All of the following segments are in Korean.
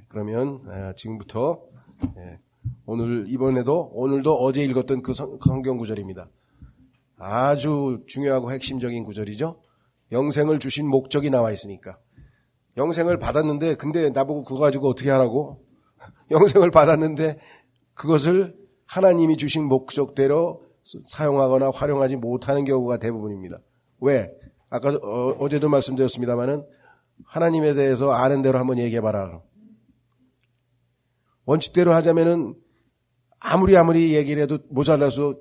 그러면 지금부터 오늘도 어제 읽었던 그 성경 구절입니다. 아주 중요하고 핵심적인 구절이죠. 영생을 주신 목적이 나와 있으니까. 영생을 받았는데 근데 나보고 그거 가지고 어떻게 하라고? 영생을 받았는데 그것을 하나님이 주신 목적대로 사용하거나 활용하지 못하는 경우가 대부분입니다. 왜? 아까 어제도 말씀드렸습니다마는 하나님에 대해서 아는 대로 한번 얘기해봐라. 원칙대로 하자면은 아무리 얘기를 해도 모자라서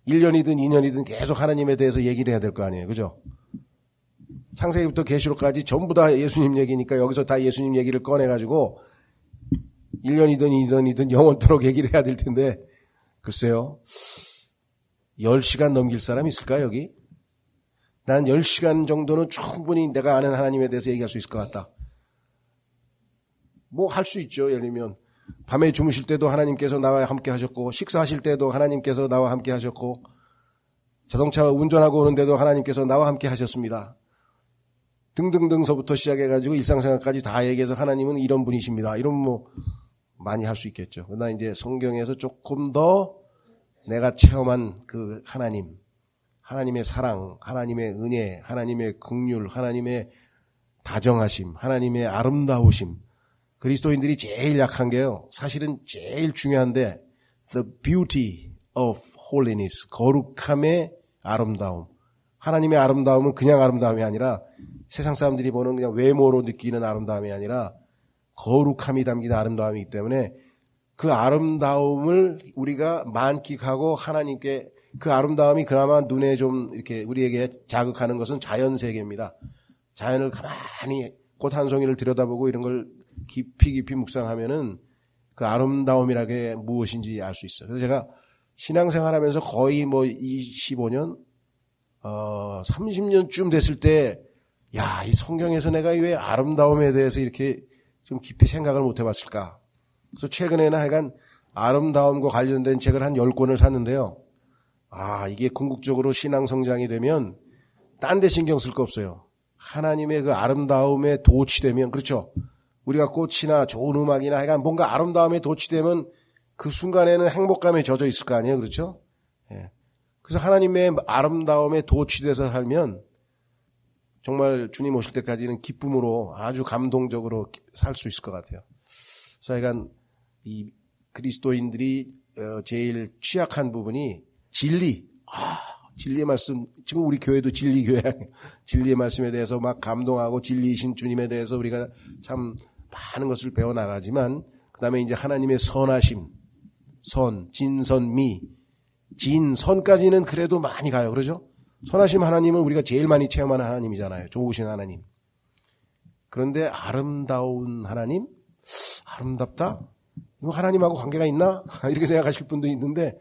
1년이든 2년이든 계속 하나님에 대해서 얘기를 해야 될 거 아니에요. 그죠? 창세기부터 계시록까지 전부 다 예수님 얘기니까 여기서 다 예수님 얘기를 꺼내가지고 1년이든 2년이든 영원토록 얘기를 해야 될 텐데 글쎄요. 10시간 넘길 사람 있을까 여기? 난 10시간 정도는 충분히 내가 아는 하나님에 대해서 얘기할 수 있을 것 같다. 뭐 할 수 있죠. 예를 들면 밤에 주무실 때도 하나님께서 나와 함께 하셨고 식사하실 때도 하나님께서 나와 함께 하셨고 자동차 운전하고 오는데도 하나님께서 나와 함께 하셨습니다. 등등등서부터 시작해가지고 일상생활까지 다 얘기해서 하나님은 이런 분이십니다. 이런 많이 할 수 있겠죠. 그러나 이제 성경에서 조금 더 내가 체험한 그 하나님의 사랑, 하나님의 은혜, 하나님의 긍휼, 하나님의 다정하심, 하나님의 아름다우심. 그리스도인들이 제일 약한 게요. 사실은 제일 중요한데 the beauty of holiness, 거룩함의 아름다움. 하나님의 아름다움은 그냥 아름다움이 아니라 세상 사람들이 보는 그냥 외모로 느끼는 아름다움이 아니라 거룩함이 담긴 아름다움이기 때문에 그 아름다움을 우리가 만끽하고 하나님께 그 아름다움이 그나마 눈에 좀 이렇게 우리에게 자극하는 것은 자연 세계입니다. 자연을 가만히 꽃 한 송이를 들여다보고 이런 걸 깊이 묵상하면은 그 아름다움이라는 게 무엇인지 알 수 있어요. 그래서 제가 신앙생활 하면서 거의 25년, 30년쯤 됐을 때, 이 성경에서 내가 왜 아름다움에 대해서 이렇게 좀 깊이 생각을 못 해봤을까. 그래서 최근에는 하여간 아름다움과 관련된 책을 한 10권을 샀는데요. 이게 궁극적으로 신앙 성장이 되면 딴 데 신경 쓸 거 없어요. 하나님의 그 아름다움에 도취되면, 그렇죠. 우리가 꽃이나 좋은 음악이나 하여간 뭔가 아름다움에 도취되면 그 순간에는 행복감에 젖어 있을 거 아니에요. 그렇죠? 그래서 하나님의 아름다움에 도취돼서 살면 정말 주님 오실 때까지는 기쁨으로 아주 감동적으로 살 수 있을 것 같아요. 그래서 하여간 이 그리스도인들이 제일 취약한 부분이 진리. 진리의 말씀, 지금 우리 교회도 진리교회, 진리의 말씀에 대해서 막 감동하고 진리이신 주님에 대해서 우리가 참 많은 것을 배워나가지만, 그 다음에 이제 하나님의 선하심, 진선미, 선까지는 그래도 많이 가요. 그러죠? 선하심 하나님은 우리가 제일 많이 체험하는 하나님이잖아요. 좋으신 하나님. 그런데 아름다운 하나님? 아름답다? 이거 하나님하고 관계가 있나? 이렇게 생각하실 분도 있는데,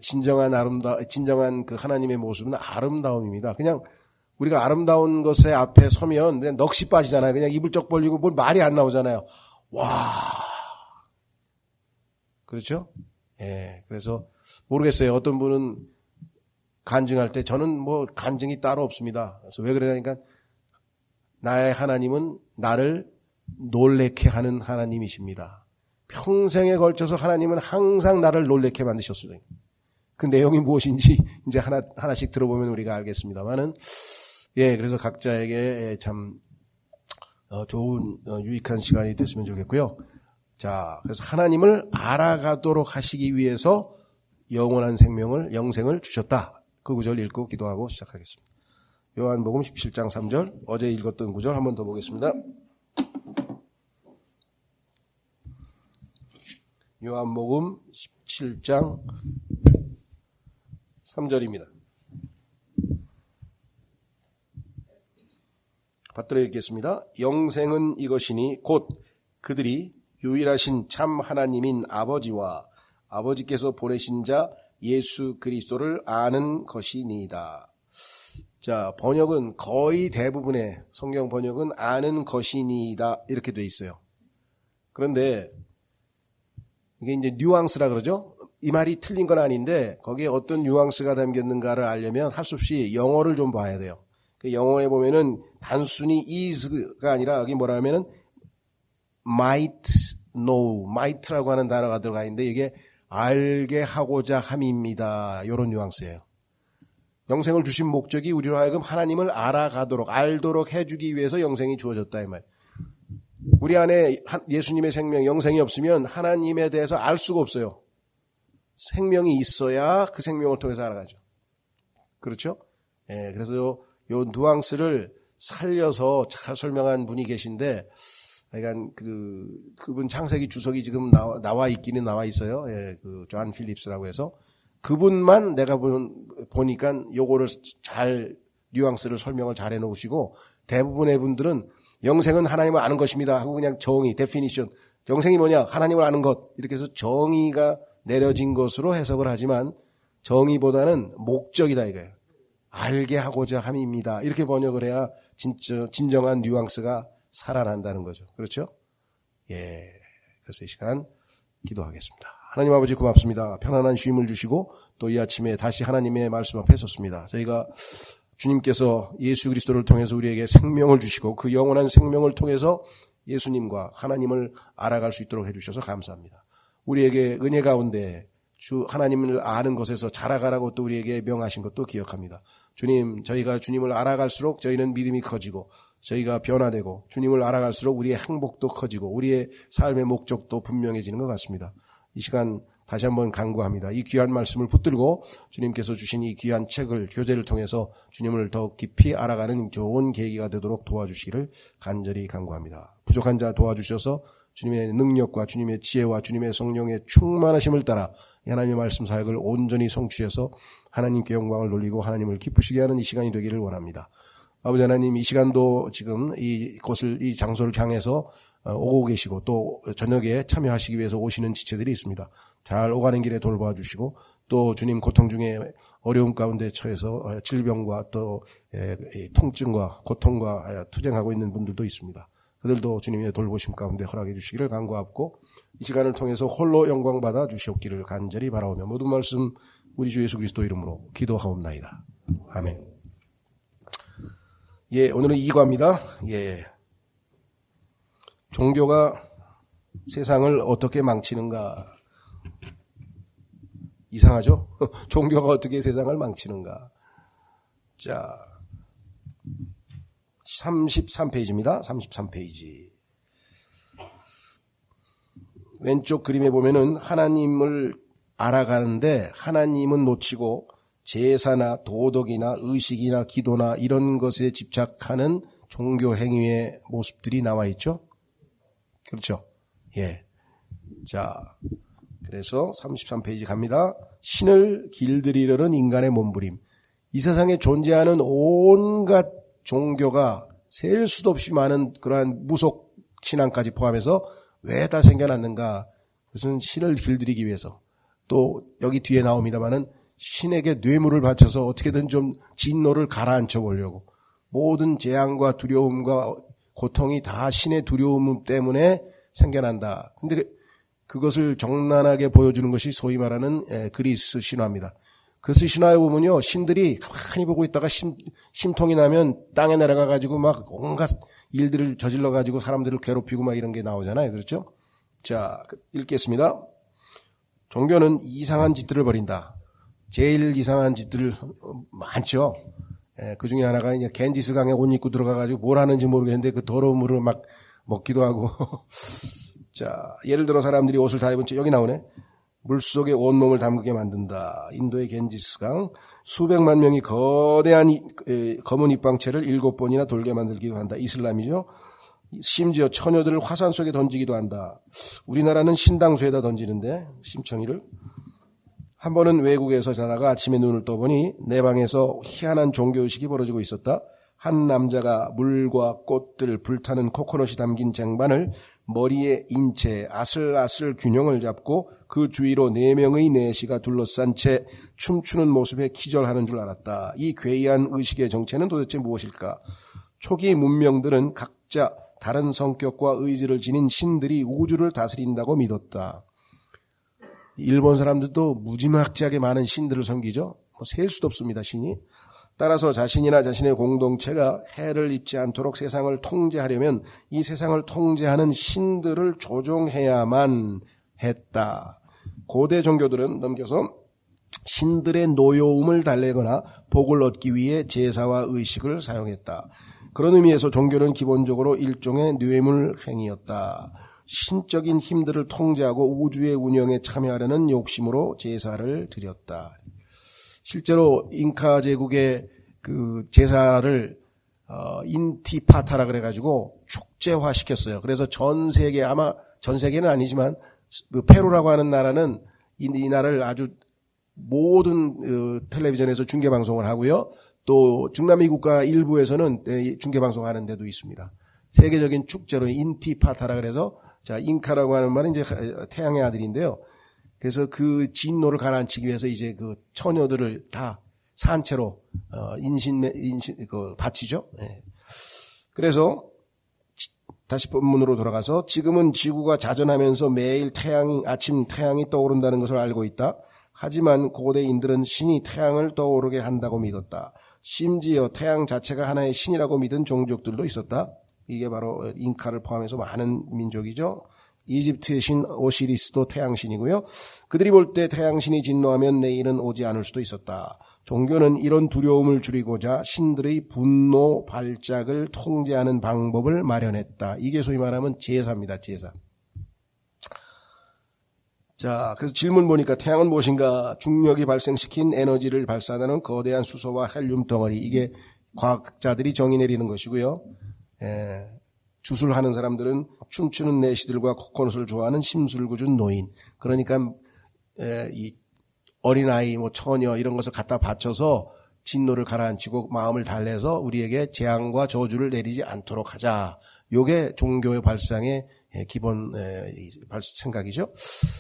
진정한 그 하나님의 모습은 아름다움입니다. 그냥 우리가 아름다운 것에 앞에 서면 그냥 넋이 빠지잖아요. 그냥 입을 쩍 벌리고 뭘 말이 안 나오잖아요. 와. 그렇죠? 그래서 모르겠어요. 어떤 분은 간증할 때 저는 간증이 따로 없습니다. 그래서 왜 그러냐니까 나의 하나님은 나를 놀래게 하는 하나님이십니다. 평생에 걸쳐서 하나님은 항상 나를 놀래게 만드셨습니다. 그 내용이 무엇인지 이제 하나씩 들어보면 우리가 알겠습니다만은, 그래서 각자에게 참, 좋은, 유익한 시간이 됐으면 좋겠고요. 자, 그래서 하나님을 알아가도록 하시기 위해서 영원한 영생을 주셨다. 그 구절 읽고 기도하고 시작하겠습니다. 요한복음 17장 3절, 어제 읽었던 구절 한 번 더 보겠습니다. 요한복음 17장 3절입니다. 받들어 읽겠습니다. 영생은 이것이니 곧 그들이 유일하신 참 하나님인 아버지와 아버지께서 보내신 자 예수 그리스도를 아는 것이니이다. 자, 번역은 거의 대부분의 성경 번역은 아는 것이니이다 이렇게 돼 있어요. 그런데 이게 이제 뉘앙스라 그러죠. 이 말이 틀린 건 아닌데 거기에 어떤 뉘앙스가 담겼는가를 알려면 할 수 없이 영어를 좀 봐야 돼요. 그 영어에 보면은 단순히 is가 아니라 여기 뭐라 하면은 might know, might라고 하는 단어가 들어가 있는데 이게 알게 하고자 함입니다. 이런 뉘앙스예요. 영생을 주신 목적이 우리로 하여금 하나님을 알아가도록 알도록 해주기 위해서 영생이 주어졌다 이 말. 우리 안에 예수님의 생명, 영생이 없으면 하나님에 대해서 알 수가 없어요. 생명이 있어야 그 생명을 통해서 알아가죠. 그렇죠? 예, 그래서 요 뉘앙스를 살려서 잘 설명한 분이 계신데, 그러니까 그분 창세기 주석이 지금 나와 있기는 나와 있어요. 예, 존 필립스라고 해서. 그분만 내가 보니까 요거를 잘 뉘앙스를 설명을 잘 해놓으시고, 대부분의 분들은 영생은 하나님을 아는 것입니다 하고 그냥 정의, 데피니션, 영생이 뭐냐? 하나님을 아는 것, 이렇게 해서 정의가 내려진 것으로 해석을 하지만 정의보다는 목적이다 이거예요. 알게 하고자 함입니다. 이렇게 번역을 해야 진정한 뉘앙스가 살아난다는 거죠. 그렇죠? 예. 그래서 이 시간 기도하겠습니다. 하나님 아버지 고맙습니다. 편안한 쉼을 주시고 또 이 아침에 다시 하나님의 말씀 앞에 섰습니다. 저희가 주님께서 예수 그리스도를 통해서 우리에게 생명을 주시고 그 영원한 생명을 통해서 예수님과 하나님을 알아갈 수 있도록 해주셔서 감사합니다. 우리에게 은혜 가운데 주 하나님을 아는 것에서 자라가라고 또 우리에게 명하신 것도 기억합니다. 주님, 저희가 주님을 알아갈수록 저희는 믿음이 커지고 저희가 변화되고 주님을 알아갈수록 우리의 행복도 커지고 우리의 삶의 목적도 분명해지는 것 같습니다. 이 시간 다시 한번 간구합니다. 이 귀한 말씀을 붙들고 주님께서 주신 이 귀한 책을 교제를 통해서 주님을 더 깊이 알아가는 좋은 계기가 되도록 도와주시기를 간절히 간구합니다. 부족한 자 도와주셔서 주님의 능력과 주님의 지혜와 주님의 성령의 충만하심을 따라 하나님의 말씀 사역을 온전히 성취해서 하나님께 영광을 돌리고 하나님을 기쁘시게 하는 이 시간이 되기를 원합니다. 아버지 하나님, 이 시간도 지금 이 장소를 향해서 오고 계시고 또 저녁에 참여하시기 위해서 오시는 지체들이 있습니다. 잘 오가는 길에 돌봐 주시고 또 주님 고통 중에 어려움 가운데 처해서 질병과 또 통증과 고통과 투쟁하고 있는 분들도 있습니다. 그들도 주님의 돌보심 가운데 허락해 주시기를 간구하고 이 시간을 통해서 홀로 영광 받아 주시옵기를 간절히 바라오며 모든 말씀 우리 주 예수 그리스도 이름으로 기도하옵나이다. 아멘. 예, 오늘은 2과입니다. 예. 종교가 세상을 어떻게 망치는가. 이상하죠? 종교가 어떻게 세상을 망치는가. 자, 33페이지입니다. 33페이지. 왼쪽 그림에 보면은 하나님을 알아가는데 하나님은 놓치고 제사나 도덕이나 의식이나 기도나 이런 것에 집착하는 종교 행위의 모습들이 나와 있죠. 그렇죠. 예. 자, 그래서 33페이지 갑니다. 신을 길들이려는 인간의 몸부림. 이 세상에 존재하는 온갖 종교가 셀 수도 없이 많은 그러한 무속 신앙까지 포함해서 왜 다 생겨났는가? 그것은 신을 길들이기 위해서. 또 여기 뒤에 나옵니다마는 신에게 뇌물을 바쳐서 어떻게든 좀 진노를 가라앉혀 보려고. 모든 재앙과 두려움과 고통이 다 신의 두려움 때문에 생겨난다. 근데 그것을 정난하게 보여주는 것이 소위 말하는 그리스 신화입니다. 그리스 신화에 보면요, 신들이 가만히 보고 있다가 심통이 나면 땅에 내려가가지고 막 온갖 일들을 저질러가지고 사람들을 괴롭히고 막 이런 게 나오잖아요. 그렇죠? 자, 읽겠습니다. 종교는 이상한 짓들을 벌인다. 제일 이상한 짓들 많죠. 그 중에 하나가 그냥 겐지스 강에 옷 입고 들어가가지고 뭘 하는지 모르겠는데 그 더러운 물을 막 먹기도 하고. 자, 예를 들어 사람들이 옷을 다 입은 채 여기 나오네. 물속에 온몸을 담그게 만든다. 인도의 겐지스 강. 수백만 명이 거대한 검은 입방체를 7번이나 돌게 만들기도 한다. 이슬람이죠. 심지어 처녀들을 화산 속에 던지기도 한다. 우리나라는 신당수에다 던지는데 심청이를. 한 번은 외국에서 자다가 아침에 눈을 떠보니 내 방에서 희한한 종교의식이 벌어지고 있었다. 한 남자가 물과 꽃들, 불타는 코코넛이 담긴 쟁반을 머리에 인채 아슬아슬 균형을 잡고 그 주위로 4명의 내시가 둘러싼 채 춤추는 모습에 기절하는 줄 알았다. 이 괴이한 의식의 정체는 도대체 무엇일까? 초기 문명들은 각자 다른 성격과 의지를 지닌 신들이 우주를 다스린다고 믿었다. 일본 사람들도 무지막지하게 많은 신들을 섬기죠. 셀 수도 없습니다, 신이. 따라서 자신이나 자신의 공동체가 해를 입지 않도록 세상을 통제하려면 이 세상을 통제하는 신들을 조종해야만 했다. 고대 종교들은 넘겨서 신들의 노여움을 달래거나 복을 얻기 위해 제사와 의식을 사용했다. 그런 의미에서 종교는 기본적으로 일종의 뇌물 행위였다. 신적인 힘들을 통제하고 우주의 운영에 참여하려는 욕심으로 제사를 드렸다. 실제로 잉카 제국의 그 제사를 인티파타라 그래가지고 축제화 시켰어요. 그래서 전 세계, 아마 전 세계는 아니지만 그 페루라고 하는 나라는 이 나라를 아주 모든 텔레비전에서 중계 방송을 하고요. 또 중남미 국가 일부에서는 중계 방송하는 데도 있습니다. 세계적인 축제로 인티파타라 그래서 자 잉카라고 하는 말은 이제 태양의 아들인데요. 그래서 그 진노를 가라앉히기 위해서 이제 그 처녀들을 다 산채로 인신 바치죠. 네. 그래서 다시 본문으로 돌아가서 지금은 지구가 자전하면서 매일 아침 태양이 떠오른다는 것을 알고 있다. 하지만 고대인들은 신이 태양을 떠오르게 한다고 믿었다. 심지어 태양 자체가 하나의 신이라고 믿은 종족들도 있었다. 이게 바로 잉카를 포함해서 많은 민족이죠. 이집트의 신 오시리스도 태양신이고요. 그들이 볼 때 태양신이 진노하면 내일은 오지 않을 수도 있었다. 종교는 이런 두려움을 줄이고자 신들의 분노 발작을 통제하는 방법을 마련했다. 이게 소위 말하면 제사입니다. 제사. 자, 그래서 질문 보니까 태양은 무엇인가? 중력이 발생시킨 에너지를 발산하는 거대한 수소와 헬륨 덩어리. 이게 과학자들이 정의 내리는 것이고요. 주술하는 사람들은 춤추는 내시들과 코코넛을 좋아하는 심술궂은 노인. 그러니까 이 어린아이, 처녀 이런 것을 갖다 바쳐서 진노를 가라앉히고 마음을 달래서 우리에게 재앙과 저주를 내리지 않도록 하자. 요게 종교의 발상의 기본 생각이죠.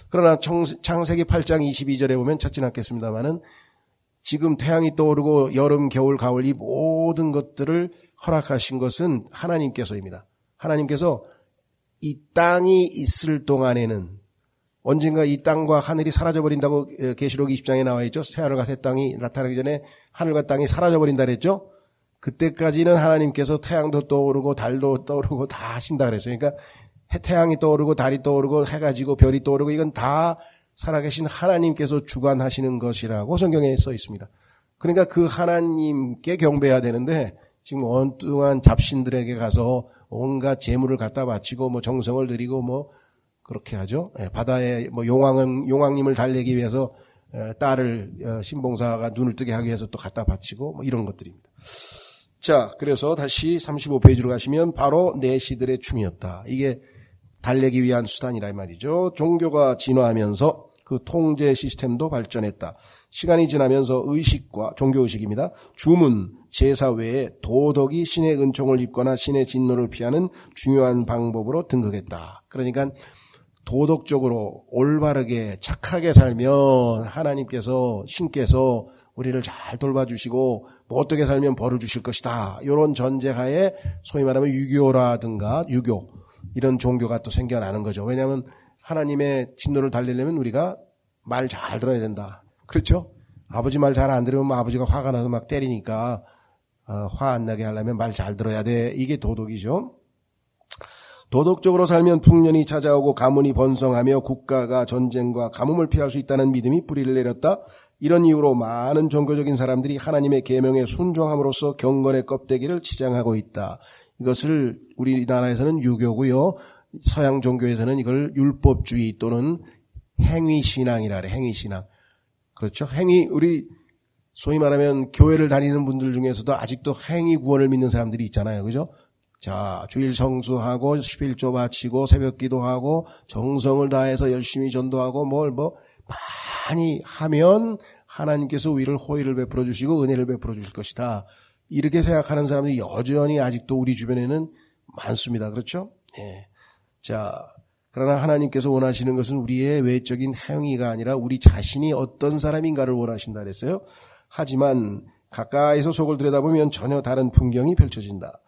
그러나 창세기 8장 22절에 보면 찾지는 않겠습니다만은 지금 태양이 떠오르고 여름, 겨울, 가을 이 모든 것들을 허락하신 것은 하나님께서입니다. 하나님께서 이 땅이 있을 동안에는 언젠가 이 땅과 하늘이 사라져버린다고 계시록 20장에 나와 있죠. 새하늘과 새 땅이 나타나기 전에 하늘과 땅이 사라져버린다 그랬죠. 그때까지는 하나님께서 태양도 떠오르고 달도 떠오르고 다 하신다 그랬어요. 그러니까 태양이 떠오르고 달이 떠오르고 해가 지고 별이 떠오르고 이건 다 살아계신 하나님께서 주관하시는 것이라고 성경에 써 있습니다. 그러니까 그 하나님께 경배해야 되는데 지금 엉뚱한 잡신들에게 가서 온갖 재물을 갖다 바치고 정성을 들이고 그렇게 하죠. 바다에 용왕님을 달래기 위해서 딸을 신봉사가 눈을 뜨게 하기 위해서 또 갖다 바치고 이런 것들입니다. 자, 그래서 다시 35페이지로 가시면 바로 내시들의 춤이었다. 이게 달래기 위한 수단이라 이 말이죠. 종교가 진화하면서 그 통제 시스템도 발전했다. 시간이 지나면서 의식과 종교의식입니다. 주문, 제사 외에 도덕이 신의 은총을 입거나 신의 진노를 피하는 중요한 방법으로 등극했다. 그러니까 도덕적으로 올바르게 착하게 살면 하나님께서 신께서 우리를 잘 돌봐주시고 어떻게 살면 벌을 주실 것이다. 이런 전제하에 소위 말하면 유교라든가 유교 이런 종교가 또 생겨나는 거죠. 왜냐하면 하나님의 진노를 달리려면 우리가 말 잘 들어야 된다. 그렇죠? 아버지 말 잘 안 들으면 아버지가 화가 나서 막 때리니까 화 안 나게 하려면 말 잘 들어야 돼. 이게 도덕이죠. 도덕적으로 살면 풍년이 찾아오고 가문이 번성하며 국가가 전쟁과 가뭄을 피할 수 있다는 믿음이 뿌리를 내렸다. 이런 이유로 많은 종교적인 사람들이 하나님의 계명에 순종함으로써 경건의 껍데기를 치장하고 있다. 이것을 우리나라에서는 유교고요. 서양 종교에서는 이걸 율법주의 또는 행위신앙이라 그래. 행위신앙. 그렇죠. 우리 소위 말하면 교회를 다니는 분들 중에서도 아직도 행위 구원을 믿는 사람들이 있잖아요. 그죠? 자, 주일 성수하고 11조 바치고 새벽 기도하고 정성을 다해서 열심히 전도하고 많이 하면 하나님께서 우리를 호의를 베풀어 주시고 은혜를 베풀어 주실 것이다. 이렇게 생각하는 사람들이 여전히 아직도 우리 주변에는 많습니다. 그렇죠? 예. 자, 그러나 하나님께서 원하시는 것은 우리의 외적인 행위가 아니라 우리 자신이 어떤 사람인가를 원하신다 그랬어요. 하지만 가까이서 속을 들여다보면 전혀 다른 풍경이 펼쳐진다.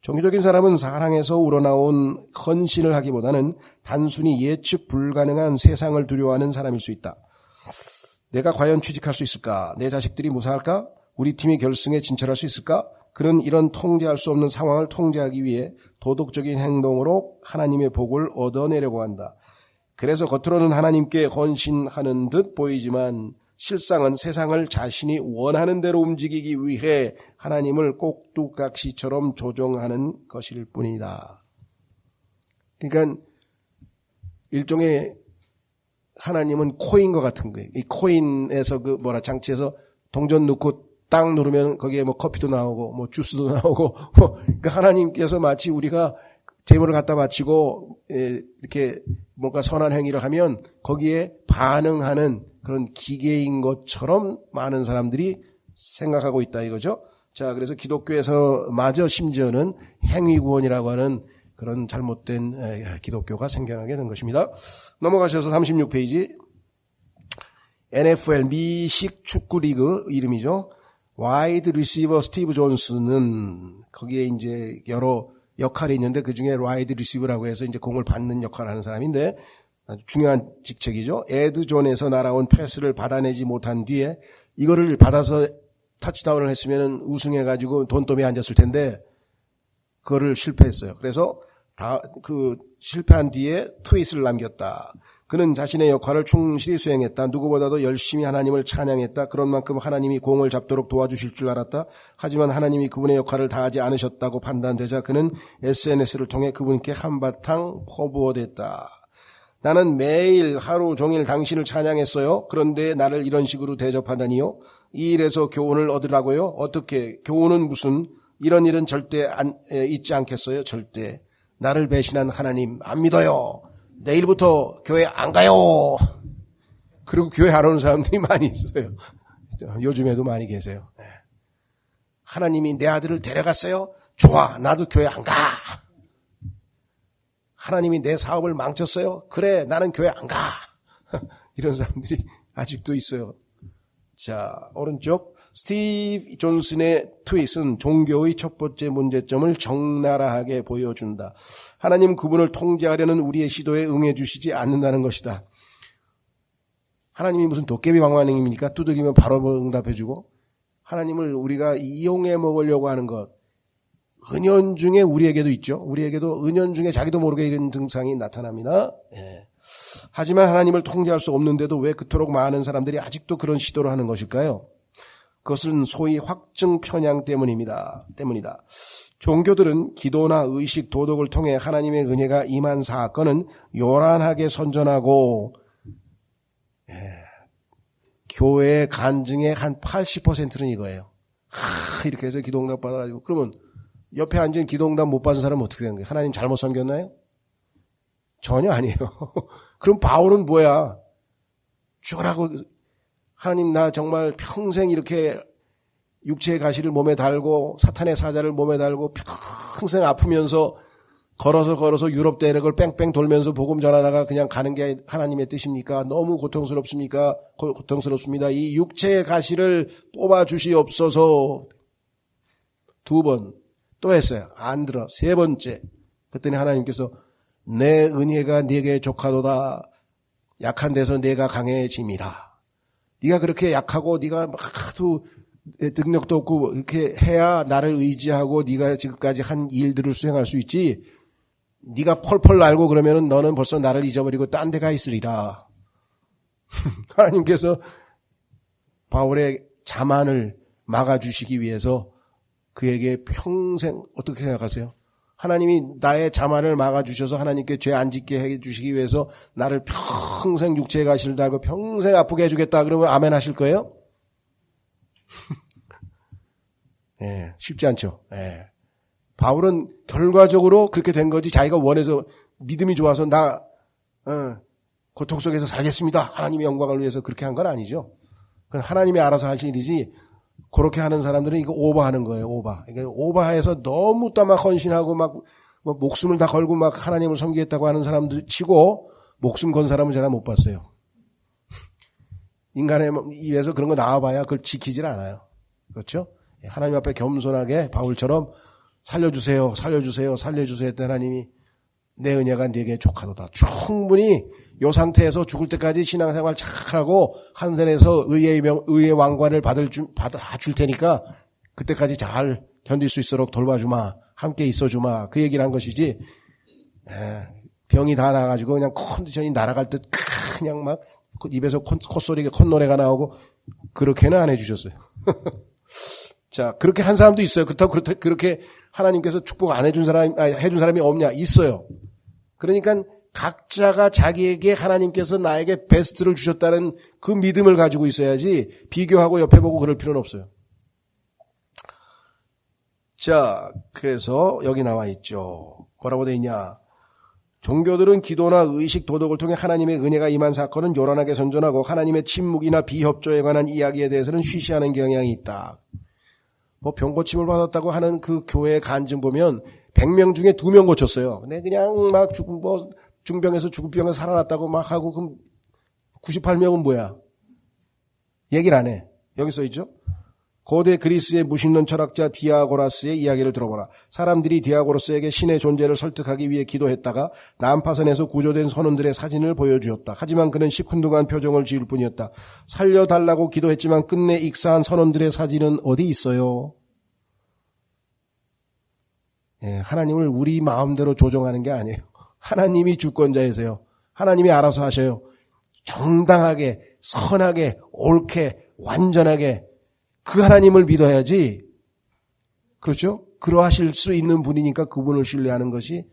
종교적인 사람은 사랑에서 우러나온 헌신을 하기보다는 단순히 예측 불가능한 세상을 두려워하는 사람일 수 있다. 내가 과연 취직할 수 있을까? 내 자식들이 무사할까? 우리 팀이 결승에 진출할 수 있을까? 그는 이런 통제할 수 없는 상황을 통제하기 위해 도덕적인 행동으로 하나님의 복을 얻어내려고 한다. 그래서 겉으로는 하나님께 헌신하는 듯 보이지만 실상은 세상을 자신이 원하는 대로 움직이기 위해 하나님을 꼭두각시처럼 조종하는 것일 뿐이다. 그러니까 일종의 하나님은 코인과 같은 거예요. 이 코인에서 장치에서 동전 넣고 딱 누르면 거기에 커피도 나오고 주스도 나오고 그러니까 하나님께서 마치 우리가 재물을 갖다 바치고 이렇게 뭔가 선한 행위를 하면 거기에 반응하는 그런 기계인 것처럼 많은 사람들이 생각하고 있다 이거죠. 자, 그래서 기독교에서 마저 심지어는 행위구원이라고 하는 그런 잘못된 기독교가 생겨나게 된 것입니다. 넘어가셔서 36페이지. NFL 미식 축구 리그 이름이죠. 와이드 리시버 스티브 존스는 거기에 이제 여러 역할이 있는데 그 중에 와이드 리시버라고 해서 이제 공을 받는 역할을 하는 사람인데 아주 중요한 직책이죠. 에드존에서 날아온 패스를 받아내지 못한 뒤에 이거를 받아서 터치다운을 했으면 우승해가지고 돈더미에 앉았을 텐데 그거를 실패했어요. 그래서 실패한 뒤에 트윗을 남겼다. 그는 자신의 역할을 충실히 수행했다. 누구보다도 열심히 하나님을 찬양했다. 그런 만큼 하나님이 공을 잡도록 도와주실 줄 알았다. 하지만 하나님이 그분의 역할을 다하지 않으셨다고 판단되자 그는 SNS를 통해 그분께 한바탕 퍼부어댔다. 나는 매일 하루 종일 당신을 찬양했어요. 그런데 나를 이런 식으로 대접하다니요. 이 일에서 교훈을 얻으라고요? 어떻게? 교훈은 무슨? 이런 일은 절대 있지 않겠어요? 절대. 나를 배신한 하나님 안 믿어요. 내일부터 교회 안 가요. 그리고 교회 안 오는 사람들이 많이 있어요. 요즘에도 많이 계세요. 하나님이 내 아들을 데려갔어요. 좋아, 나도 교회 안 가. 하나님이 내 사업을 망쳤어요. 그래, 나는 교회 안 가. 이런 사람들이 아직도 있어요. 자, 오른쪽 스티브 존슨의 트윗은 종교의 첫 번째 문제점을 적나라하게 보여준다. 하나님 그분을 통제하려는 우리의 시도에 응해 주시지 않는다는 것이다. 하나님이 무슨 도깨비 방망이입니까? 두들기면 바로 응답해 주고 하나님을 우리가 이용해 먹으려고 하는 것. 은연중에 우리에게도 있죠. 우리에게도 은연중에 자기도 모르게 이런 증상이 나타납니다. 예. 하지만 하나님을 통제할 수 없는데도 왜 그토록 많은 사람들이 아직도 그런 시도를 하는 것일까요? 그것은 소위 확증 편향 때문이다. 종교들은 기도나 의식, 도덕을 통해 하나님의 은혜가 임한 사건은 요란하게 선전하고 교회 간증의 한 80%는 이거예요. 이렇게 해서 기도응답 받아가지고 그러면 옆에 앉은 기도응답 못 받은 사람은 어떻게 되는 거예요? 하나님 잘못 섬겼나요? 전혀 아니에요. 그럼 바울은 뭐야? 죽으라고 하나님 나 정말 평생 이렇게 육체의 가시를 몸에 달고 사탄의 사자를 몸에 달고 평생 아프면서 걸어서 유럽 대륙을 뺑뺑 돌면서 복음 전하다가 그냥 가는 게 하나님의 뜻입니까? 너무 고통스럽습니까? 고통스럽습니다. 이 육체의 가시를 뽑아 주시옵소서. 2번 또 했어요. 안 들어. 3번째. 그랬더니 하나님께서 내 은혜가 네게 족하도다. 약한 데서 내가 강해짐이라. 네가 그렇게 약하고 네가 하도 능력도 없고 이렇게 해야 나를 의지하고 네가 지금까지 한 일들을 수행할 수 있지. 네가 펄펄 날고 그러면은 너는 벌써 나를 잊어버리고 딴 데 가 있으리라. 하나님께서 바울의 자만을 막아주시기 위해서 그에게 평생 어떻게 생각하세요? 하나님이 나의 자만을 막아주셔서 하나님께 죄 안 짓게 해주시기 위해서 나를 평생 육체의 가시를 달고 평생 아프게 해주겠다 그러면 아멘 하실 거예요? 예, 쉽지 않죠. 예. 바울은 결과적으로 그렇게 된 거지 자기가 원해서 믿음이 좋아서 나 고통 속에서 살겠습니다. 하나님의 영광을 위해서 그렇게 한 건 아니죠. 그건 하나님이 알아서 하실 일이지 그렇게 하는 사람들은 이거 오버하는 거예요. 오버. 그러니까 오버해서 너무 또 막 헌신하고 막 목숨을 다 걸고 막 하나님을 섬기겠다고 하는 사람들 치고 목숨 건 사람은 제가 못 봤어요. 인간의 입에서 그런 거 나와봐야 그걸 지키질 않아요. 그렇죠? 하나님 앞에 겸손하게 바울처럼 살려주세요 했던 하나님이 내 은혜가 네게 족하도다. 충분히 이 상태에서 죽을 때까지 신앙생활 잘하고 하늘에서 의의 왕관을 받아 줄 테니까 그때까지 잘 견딜 수 있도록 돌봐주마. 함께 있어주마. 그 얘기를 한 것이지. 병이 다 나가지고 그냥 컨디션이 날아갈 듯 그냥 막 입에서 콧노래가 나오고 그렇게는 안 해주셨어요. 자, 그렇게 한 사람도 있어요. 그렇다고 그렇게 하나님께서 축복 안 해준 사람이 없냐? 있어요. 그러니까 각자가 자기에게 하나님께서 나에게 베스트를 주셨다는 그 믿음을 가지고 있어야지 비교하고 옆에 보고 그럴 필요는 없어요. 자, 그래서 여기 나와 있죠. 뭐라고 돼 있냐? 종교들은 기도나 의식, 도덕을 통해 하나님의 은혜가 임한 사건은 요란하게 선전하고 하나님의 침묵이나 비협조에 관한 이야기에 대해서는 쉬쉬하는 경향이 있다. 뭐 병고침을 받았다고 하는 그 교회 간증 보면 100명 중에 2명 고쳤어요. 근데 그냥 막 중병에서 죽을 병에서 살아났다고 막 하고 그럼 98명은 뭐야? 얘기를 안 해. 여기 써 있죠? 고대 그리스의 무신론 철학자 디아고라스의 이야기를 들어보라. 사람들이 디아고라스에게 신의 존재를 설득하기 위해 기도했다가 난파선에서 구조된 선원들의 사진을 보여주었다. 하지만 그는 시큰둥한 표정을 지을 뿐이었다. 살려달라고 기도했지만 끝내 익사한 선원들의 사진은 어디 있어요? 하나님을 우리 마음대로 조정하는 게 아니에요. 하나님이 주권자이세요. 하나님이 알아서 하셔요. 정당하게, 선하게, 옳게, 완전하게 그 하나님을 믿어야지. 그렇죠? 그러하실 수 있는 분이니까 그분을 신뢰하는 것이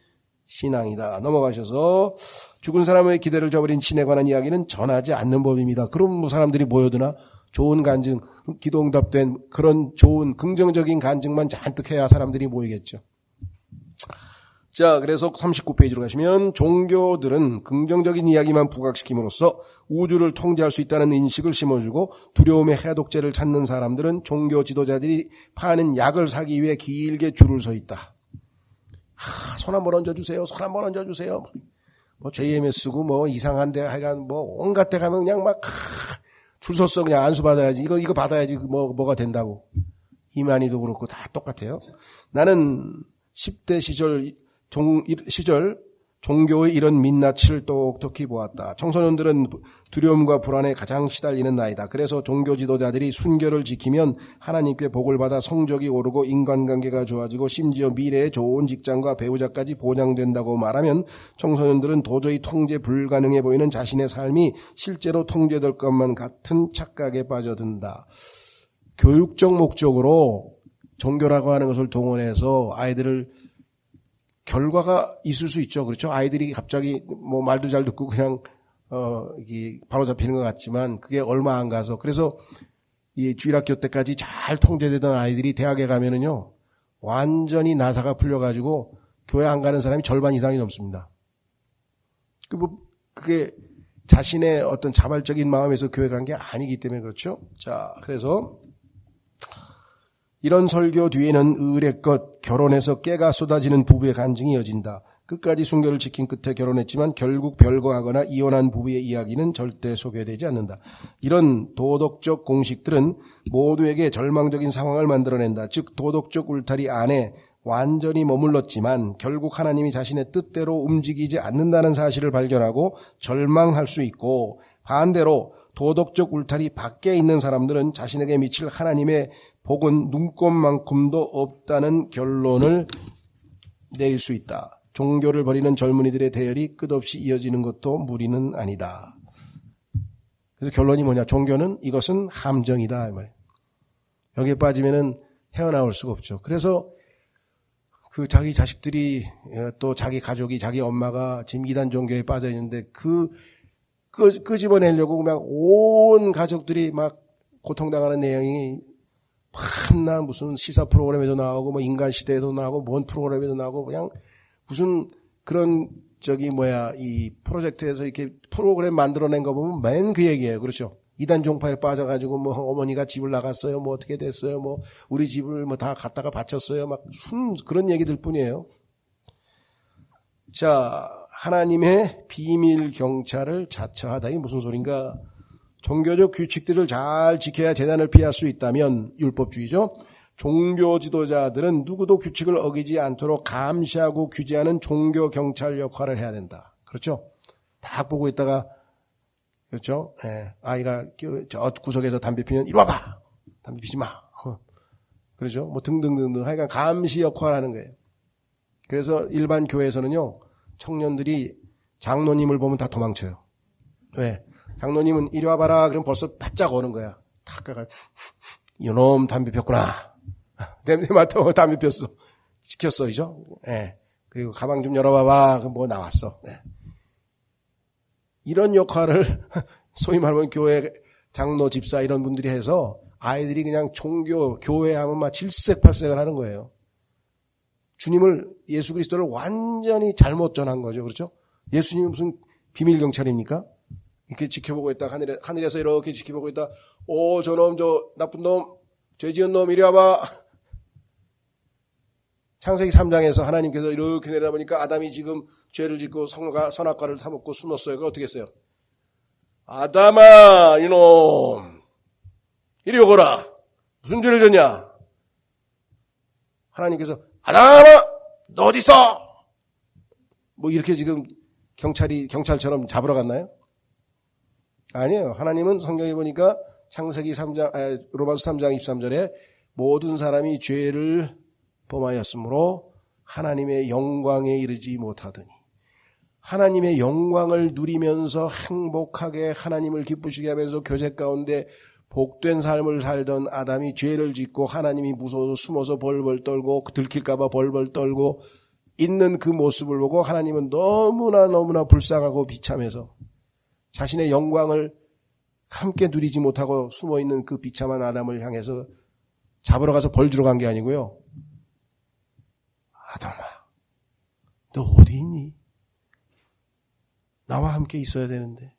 신앙이다. 넘어가셔서 죽은 사람의 기대를 저버린 신에 관한 이야기는 전하지 않는 법입니다. 그럼 뭐 사람들이 모여드나? 좋은 간증, 기도 응답된 그런 좋은 긍정적인 간증만 잔뜩 해야 사람들이 모이겠죠. 자, 그래서 39페이지로 가시면 종교들은 긍정적인 이야기만 부각시킴으로써 우주를 통제할 수 있다는 인식을 심어주고 두려움의 해독제를 찾는 사람들은 종교 지도자들이 파는 약을 사기 위해 길게 줄을 서 있다. 손 한번 얹어주세요. 손 한번 얹어주세요. 뭐 JMS 쓰고 뭐 이상한데 하여간 뭐 온갖 데 가면 그냥 막 줄 섰어. 그냥 안수 받아야지. 이거 받아야지 뭐가 된다고. 이만희도 그렇고 다 똑같아요. 나는 10대 시절 종교의 이런 민낯을 똑똑히 보았다. 청소년들은 두려움과 불안에 가장 시달리는 나이다. 그래서 종교 지도자들이 순결을 지키면 하나님께 복을 받아 성적이 오르고 인간관계가 좋아지고 심지어 미래의 좋은 직장과 배우자까지 보장된다고 말하면 청소년들은 도저히 통제 불가능해 보이는 자신의 삶이 실제로 통제될 것만 같은 착각에 빠져든다. 교육적 목적으로 종교라고 하는 것을 동원해서 아이들을 결과가 있을 수 있죠. 그렇죠. 아이들이 갑자기 뭐 말도 잘 듣고 그냥 이게 바로 잡히는 것 같지만 그게 얼마 안 가서 그래서 이 주일학교 때까지 잘 통제되던 아이들이 대학에 가면은요 완전히 나사가 풀려가지고 교회 안 가는 사람이 절반 이상이 넘습니다. 그게 자신의 어떤 자발적인 마음에서 교회 간 게 아니기 때문에 그렇죠. 자, 그래서 이런 설교 뒤에는 의례껏 결혼해서 깨가 쏟아지는 부부의 간증이 이어진다. 끝까지 순결을 지킨 끝에 결혼했지만 결국 별거하거나 이혼한 부부의 이야기는 절대 소개되지 않는다. 이런 도덕적 공식들은 모두에게 절망적인 상황을 만들어낸다. 즉 도덕적 울타리 안에 완전히 머물렀지만 결국 하나님이 자신의 뜻대로 움직이지 않는다는 사실을 발견하고 절망할 수 있고 반대로 도덕적 울타리 밖에 있는 사람들은 자신에게 미칠 하나님의 복은 눈꼽만큼도 없다는 결론을 내릴 수 있다. 종교를 버리는 젊은이들의 대열이 끝없이 이어지는 것도 무리는 아니다. 그래서 결론이 뭐냐? 종교는 이것은 함정이다. 이 말이에요. 여기에 빠지면은 헤어나올 수가 없죠. 그래서 그 자기 자식들이 또 자기 가족이 자기 엄마가 지금 이단 종교에 빠져 있는데 끄집어내려고 막 온 가족들이 막 고통당하는 내용이 한나 무슨 시사 프로그램에도 나오고 뭐 인간 시대에도 나오고 뭔 프로그램에도 나오고 그냥 무슨 그런 이 프로젝트에서 이렇게 프로그램 만들어낸 거 보면 맨 그 얘기예요. 그렇죠? 이단 종파에 빠져가지고 뭐 어머니가 집을 나갔어요. 뭐 어떻게 됐어요. 뭐 우리 집을 뭐 다 갖다가 바쳤어요. 막 그런 얘기들 뿐이에요. 자, 하나님의 비밀 경찰을 자처하다. 이게 무슨 소린가? 종교적 규칙들을 잘 지켜야 재난을 피할 수 있다면 율법주의죠. 종교 지도자들은 누구도 규칙을 어기지 않도록 감시하고 규제하는 종교 경찰 역할을 해야 된다. 그렇죠? 딱 보고 있다가, 그렇죠? 예, 아이가 저 구석에서 담배 피면 이리 와봐! 담배 피지 마! 그렇죠? 뭐 등등등등 하여간 감시 역할을 하는 거예요. 그래서 일반 교회에서는요, 청년들이 장로님을 보면 다 도망쳐요. 왜? 장로님은 이리 와봐라. 그럼 벌써 바짝 오는 거야. 탁 가가, 이놈 담배 폈구나. 냄새 맡아 담배 폈어. 지켰어, 그죠? 예. 그리고 가방 좀 열어봐봐. 그럼 뭐 나왔어. 예. 이런 역할을 소위 말하면 교회 장로 집사 이런 분들이 해서 아이들이 그냥 종교, 교회 하면 막 질색팔색을 하는 거예요. 주님을, 예수 그리스도를 완전히 잘못 전한 거죠. 그렇죠? 예수님이 무슨 비밀 경찰입니까? 이렇게 지켜보고 있다. 하늘에서 이렇게 지켜보고 있다. 오, 저놈, 저 나쁜 놈, 죄 지은 놈, 이리 와봐. 창세기 3장에서 하나님께서 이렇게 내려다보니까 아담이 지금 죄를 짓고 선악과를 타먹고 숨었어요. 그걸 어떻게 했어요? 아담아, 이놈, 이리 오거라. 무슨 죄를 졌냐? 하나님께서 아담아, 너 어디 있어? 뭐 이렇게 지금 경찰처럼 잡으러 갔나요? 아니에요. 하나님은 성경에 보니까 창세기 3장, 로마서 3장 23절에 모든 사람이 죄를 범하였으므로 하나님의 영광에 이르지 못하더니, 하나님의 영광을 누리면서 행복하게 하나님을 기쁘시게 하면서 교제 가운데 복된 삶을 살던 아담이 죄를 짓고 하나님이 무서워서 숨어서 벌벌 떨고 들킬까봐 벌벌 떨고 있는 그 모습을 보고 하나님은 너무나 불쌍하고 비참해서 자신의 영광을 함께 누리지 못하고 숨어있는 그 비참한 아담을 향해서 잡으러 가서 벌 주러 간 게 아니고요. 아담아, 너 어디 있니? 나와 함께 있어야 되는데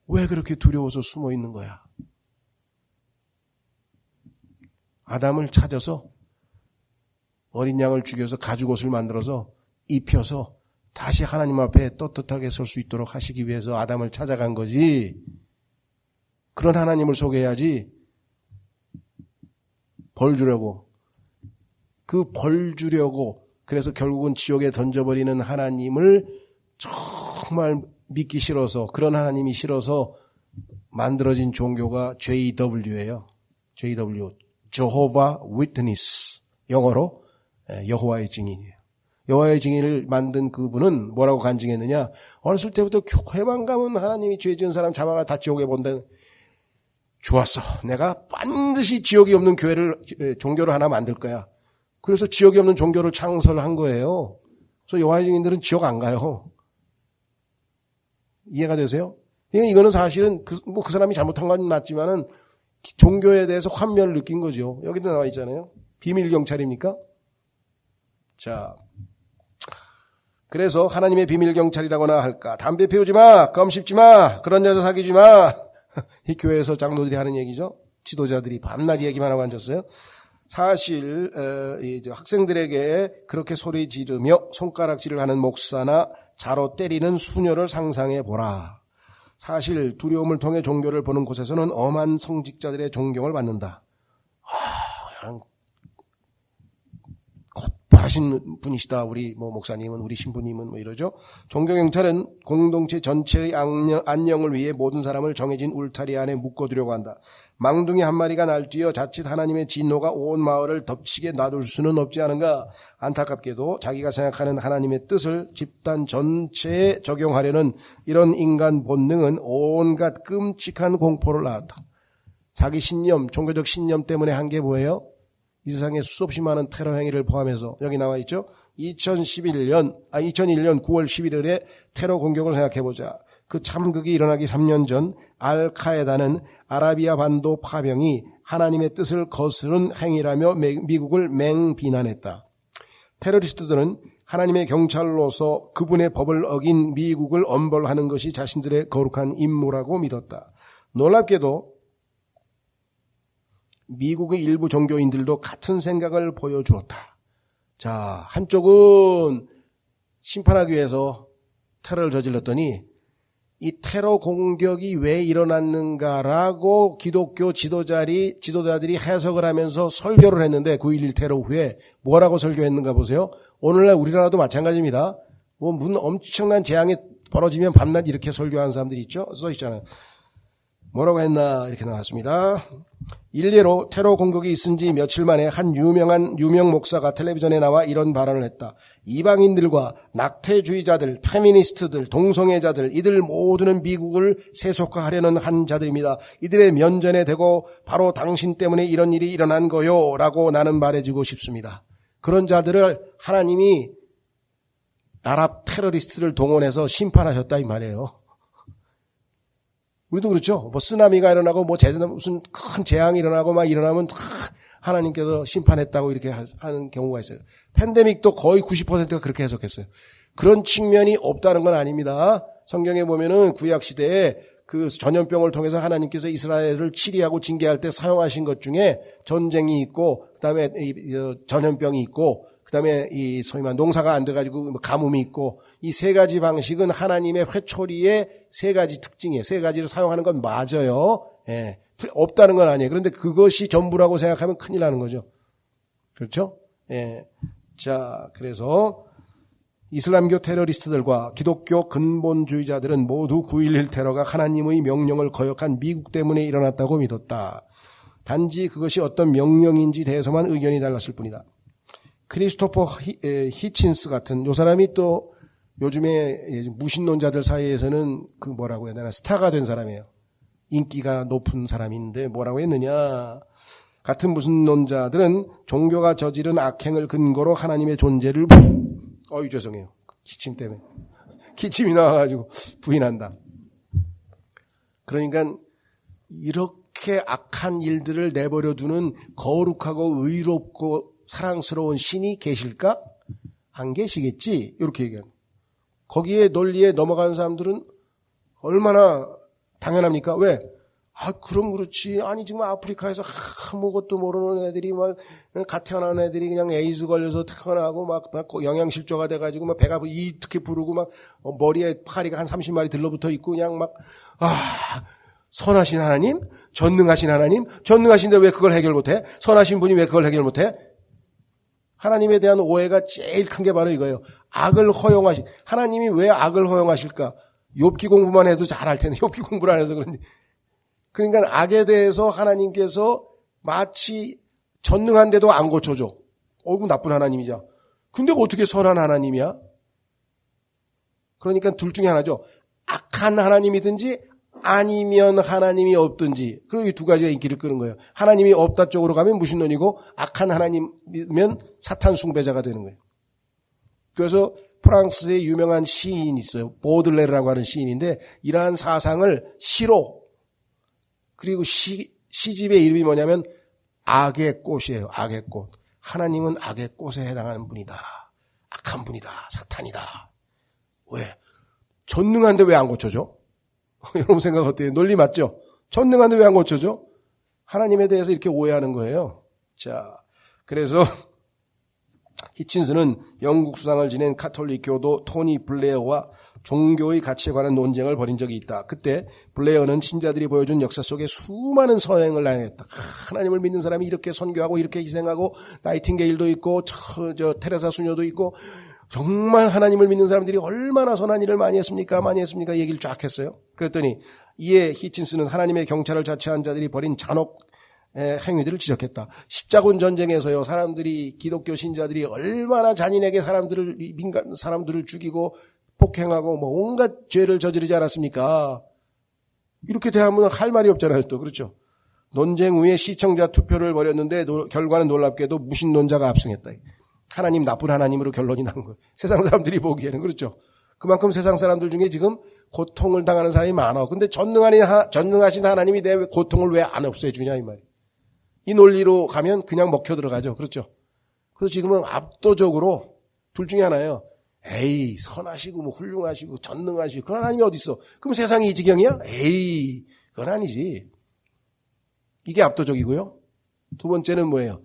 왜 그렇게 두려워서 숨어 있는 거야? 아담을 찾아서 어린 양을 죽여서 가죽옷을 만들어서 입혀서 다시 하나님 앞에 떳떳하게 설 수 있도록 하시기 위해서 아담을 찾아간 거지. 그런 하나님을 소개해야지. 벌 주려고. 그 벌 주려고 그래서 결국은 지옥에 던져버리는 하나님을 정말 믿기 싫어서, 그런 하나님이 싫어서 만들어진 종교가 JW예요. JW, Jehovah Witness. 영어로 여호와의 증인이에요. 여호와의 증인을 만든 그분은 뭐라고 간증했느냐? 어렸을 때부터 교회만 가면 하나님이 죄 지은 사람 잡아가 다 지옥에 본다. 좋았어. 내가 반드시 지옥이 없는 종교를 하나 만들 거야. 그래서 지옥이 없는 종교를 창설한 거예요. 그래서 여호와의 증인들은 지옥 안 가요. 이해가 되세요? 이거는 사실은 그 사람이 잘못한 건 맞지만은 종교에 대해서 환멸을 느낀 거죠. 여기도 나와 있잖아요. 비밀 경찰입니까? 자, 그래서 하나님의 비밀 경찰이라고나 할까? 담배 피우지 마, 껌 씹지 마, 그런 여자 사귀지 마. 이 교회에서 장로들이 하는 얘기죠. 지도자들이 밤낮 얘기만 하고 앉았어요. 사실 학생들에게 그렇게 소리 지르며 손가락질을 하는 목사나 자로 때리는 수녀를 상상해 보라. 사실 두려움을 통해 종교를 보는 곳에서는 엄한 성직자들의 존경을 받는다. 그냥 곧바르신 분이시다. 우리 목사님은, 우리 신부님은 이러죠. 종교경찰은 공동체 전체의 안녕을 위해 모든 사람을 정해진 울타리 안에 묶어두려고 한다. 망둥이 한 마리가 날뛰어 자칫 하나님의 진노가 온 마을을 덮치게 놔둘 수는 없지 않은가. 안타깝게도 자기가 생각하는 하나님의 뜻을 집단 전체에 적용하려는 이런 인간 본능은 온갖 끔찍한 공포를 낳았다. 자기 신념, 종교적 신념 때문에 한 게 뭐예요? 이 세상에 수없이 많은 테러 행위를 포함해서 여기 나와 있죠. 2001년 9월 11일에 테러 공격을 생각해보자. 그 참극이 일어나기 3년 전 알카에다는 아라비아 반도 파병이 하나님의 뜻을 거스른 행위라며 미국을 맹비난했다. 테러리스트들은 하나님의 경찰로서 그분의 법을 어긴 미국을 엄벌하는 것이 자신들의 거룩한 임무라고 믿었다. 놀랍게도 미국의 일부 종교인들도 같은 생각을 보여주었다. 자, 한쪽은 심판하기 위해서 테러를 저질렀더니 이 테러 공격이 왜 일어났는가라고 기독교 지도자들이 해석을 하면서 설교를 했는데 9.11 테러 후에 뭐라고 설교했는가 보세요. 오늘날 우리나라도 마찬가지입니다. 뭐 무슨 엄청난 재앙이 벌어지면 밤낮 이렇게 설교하는 사람들이 있죠. 써 있잖아요. 뭐라고 했나 이렇게 나왔습니다. 일례로 테러 공격이 있은 지 며칠 만에 한 유명 목사가 텔레비전에 나와 이런 발언을 했다. 이방인들과 낙태주의자들, 페미니스트들, 동성애자들 이들 모두는 미국을 세속화하려는 한 자들입니다. 이들의 면전에 대고 바로 당신 때문에 이런 일이 일어난 거요 라고 나는 말해주고 싶습니다. 그런 자들을 하나님이 아랍 테러리스트를 동원해서 심판하셨다 이 말이에요. 우리도 그렇죠. 뭐 쓰나미가 일어나고 뭐 무슨 큰 재앙이 일어나고 막 일어나면 다 하나님께서 심판했다고 이렇게 하는 경우가 있어요. 팬데믹도 거의 90%가 그렇게 해석했어요. 그런 측면이 없다는 건 아닙니다. 성경에 보면은 구약 시대에 그 전염병을 통해서 하나님께서 이스라엘을 치리하고 징계할 때 사용하신 것 중에 전쟁이 있고 그다음에 전염병이 있고 그다음에 이 소위 말 농사가 안 돼가지고 가뭄이 있고 이 세 가지 방식은 하나님의 회초리의 세 가지 특징이에요. 세 가지를 사용하는 건 맞아요. 예, 없다는 건 아니에요. 그런데 그것이 전부라고 생각하면 큰일 나는 거죠. 그렇죠? 예. 자, 그래서 이슬람교 테러리스트들과 기독교 근본주의자들은 모두 9.11 테러가 하나님의 명령을 거역한 미국 때문에 일어났다고 믿었다. 단지 그것이 어떤 명령인지 대해서만 의견이 달랐을 뿐이다. 크리스토퍼 히친스 같은 요 사람이 또 요즘에 무신론자들 사이에서는 그 뭐라고 해야 되나 스타가 된 사람이에요. 인기가 높은 사람인데 뭐라고 했느냐. 같은 무신론자들은 종교가 저지른 악행을 근거로 하나님의 존재를 죄송해요. 기침 때문에. 기침이 나와가지고 부인한다. 그러니까 이렇게 악한 일들을 내버려두는 거룩하고 의롭고 사랑스러운 신이 계실까? 안 계시겠지? 이렇게 얘기합니다. 거기에 논리에 넘어가는 사람들은 얼마나 당연합니까? 왜? 그럼 그렇지. 아니, 지금 아프리카에서 아무것도 모르는 애들이 갓 태어난 애들이 그냥 에이즈 걸려서 태어나고 막 영양실조가 돼가지고 막 배가 이렇게 부르고 막 머리에 파리가 한 30마리 들러붙어 있고 그냥 선하신 하나님? 전능하신 하나님? 전능하신데 왜 그걸 해결 못해? 선하신 분이 왜 그걸 해결 못해? 하나님에 대한 오해가 제일 큰 게 바로 이거예요. 악을 하나님이 왜 악을 허용하실까? 욥기 공부만 해도 잘 알 텐데 욥기 공부를 안 해서 그런지. 그러니까 악에 대해서 하나님께서 마치 전능한데도 안 고쳐줘. 어이구 나쁜 하나님이죠. 근데 어떻게 선한 하나님이야? 그러니까 둘 중에 하나죠. 악한 하나님이든지 아니면 하나님이 없든지. 그리고 이 두 가지가 인기를 끄는 거예요. 하나님이 없다 쪽으로 가면 무신론이고 악한 하나님이면 사탄 숭배자가 되는 거예요. 그래서 프랑스의 유명한 시인이 있어요. 보들레르라고 하는 시인인데 이러한 사상을 시로 그리고 시집의 이름이 뭐냐면 악의 꽃이에요. 악의 꽃. 하나님은 악의 꽃에 해당하는 분이다. 악한 분이다. 사탄이다. 왜? 전능한데 왜 안 고쳐줘? 여러분 생각 어때요? 논리 맞죠? 전능한데 왜 안 고쳐줘? 하나님에 대해서 이렇게 오해하는 거예요. 자, 그래서 히친스는 영국 수상을 지낸 카톨릭 교도 토니 블레어와 종교의 가치에 관한 논쟁을 벌인 적이 있다. 그때 블레어는 신자들이 보여준 역사 속에 수많은 서행을 나행했다. 하나님을 믿는 사람이 이렇게 선교하고 이렇게 희생하고 나이팅게일도 있고 테레사 수녀도 있고 정말 하나님을 믿는 사람들이 얼마나 선한 일을 많이 했습니까? 얘기를 쫙 했어요. 그랬더니 이에 히친스는 하나님의 경찰을 자처한 자들이 벌인 잔혹 행위들을 지적했다. 십자군 전쟁에서요, 기독교 신자들이 얼마나 잔인하게 사람들을 죽이고 폭행하고 온갖 죄를 저지르지 않았습니까? 이렇게 대하면 할 말이 없잖아요, 또. 그렇죠? 논쟁 후에 시청자 투표를 벌였는데 결과는 놀랍게도 무신론자가 압승했다. 하나님 나쁜 하나님으로 결론이 난 거예요. 세상 사람들이 보기에는. 그렇죠. 그만큼 세상 사람들 중에 지금 고통을 당하는 사람이 많아. 근데 전능하신 하나님이 내 고통을 왜 안 없애주냐 이 말이에요. 이 논리로 가면 그냥 먹혀 들어가죠. 그렇죠. 그래서 지금은 압도적으로 둘 중에 하나예요. 에이 선하시고 훌륭하시고 전능하시고 그런 하나님이 어디 있어? 그럼 세상이 이 지경이야? 에이 그건 아니지. 이게 압도적이고요. 두 번째는 뭐예요?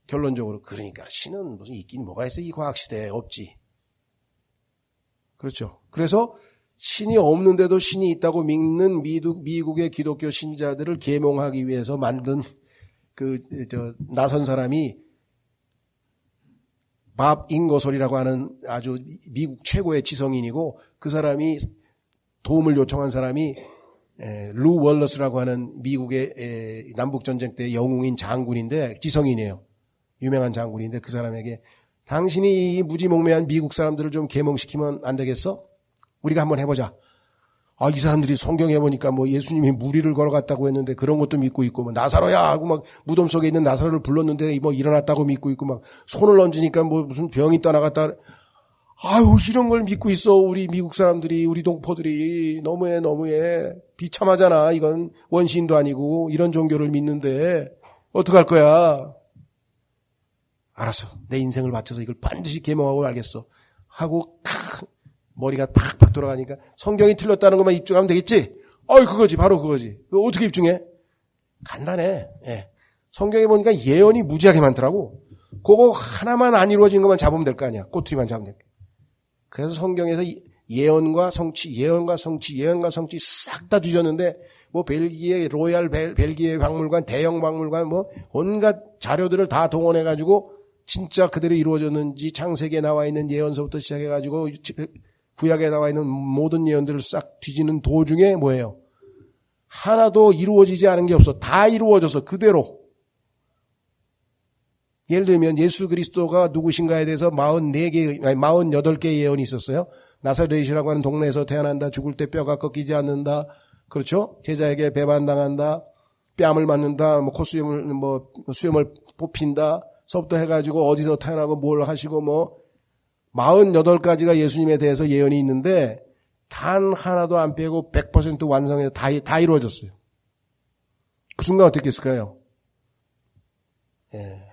결론적으로 그러니까 신은 무슨 있긴 뭐가 있어 이 과학시대에 없지. 그렇죠. 그래서 신이 없는데도 신이 있다고 믿는 미국의 기독교 신자들을 계몽하기 위해서 만든 나선 사람이 밥 잉거솔이라고 하는 아주 미국 최고의 지성인이고, 그 사람이 도움을 요청한 사람이 루 월러스라고 하는 미국의 남북전쟁 때 영웅인 장군인데, 지성인이에요. 유명한 장군인데, 그 사람에게 당신이 이 무지몽매한 미국 사람들을 좀 계몽시키면 안 되겠어? 우리가 한번 해보자. 이 사람들이 성경에 보니까 뭐 예수님이 무리를 걸어갔다고 했는데 그런 것도 믿고 있고, 뭐 나사로야 하고 막 무덤 속에 있는 나사로를 불렀는데 뭐 일어났다고 믿고 있고, 막 손을 얹으니까 뭐 무슨 병이 떠나갔다. 아유, 이런 걸 믿고 있어. 우리 미국 사람들이, 우리 동포들이. 너무해. 비참하잖아. 이건 원시인도 아니고 이런 종교를 믿는데 어떡할 거야? 알았어. 내 인생을 바쳐서 이걸 반드시 계몽하고 알겠어. 하고 머리가 팍팍 돌아가니까 성경이 틀렸다는 것만 입증하면 되겠지? 그거지. 바로 그거지. 어떻게 입증해? 간단해. 예. 성경에 보니까 예언이 무지하게 많더라고. 그거 하나만 안 이루어진 것만 잡으면 될 거 아니야. 꼬투리만 잡으면 될 거야. 그래서 성경에서 예언과 성취 싹 다 뒤졌는데, 뭐 벨기에 로얄 벨기에 박물관, 대형 박물관, 뭐 온갖 자료들을 다 동원해가지고 진짜 그대로 이루어졌는지, 창세기에 나와 있는 예언서부터 시작해가지고 구약에 나와 있는 모든 예언들을 싹 뒤지는 도중에 뭐예요? 하나도 이루어지지 않은 게 없어. 다 이루어져서 그대로. 예를 들면 예수 그리스도가 누구신가에 대해서 48개의 예언이 있었어요. 나사렛이라고 하는 동네에서 태어난다. 죽을 때 뼈가 꺾이지 않는다. 그렇죠? 제자에게 배반당한다. 뺨을 맞는다. 수염을 뽑힌다. 서부터 해가지고 어디서 태어나고 뭘 하시고 48가지가 예수님에 대해서 예언이 있는데 단 하나도 안 빼고 100% 완성해서 다 이루어졌어요. 그 순간 어떻게 했을까요? 예.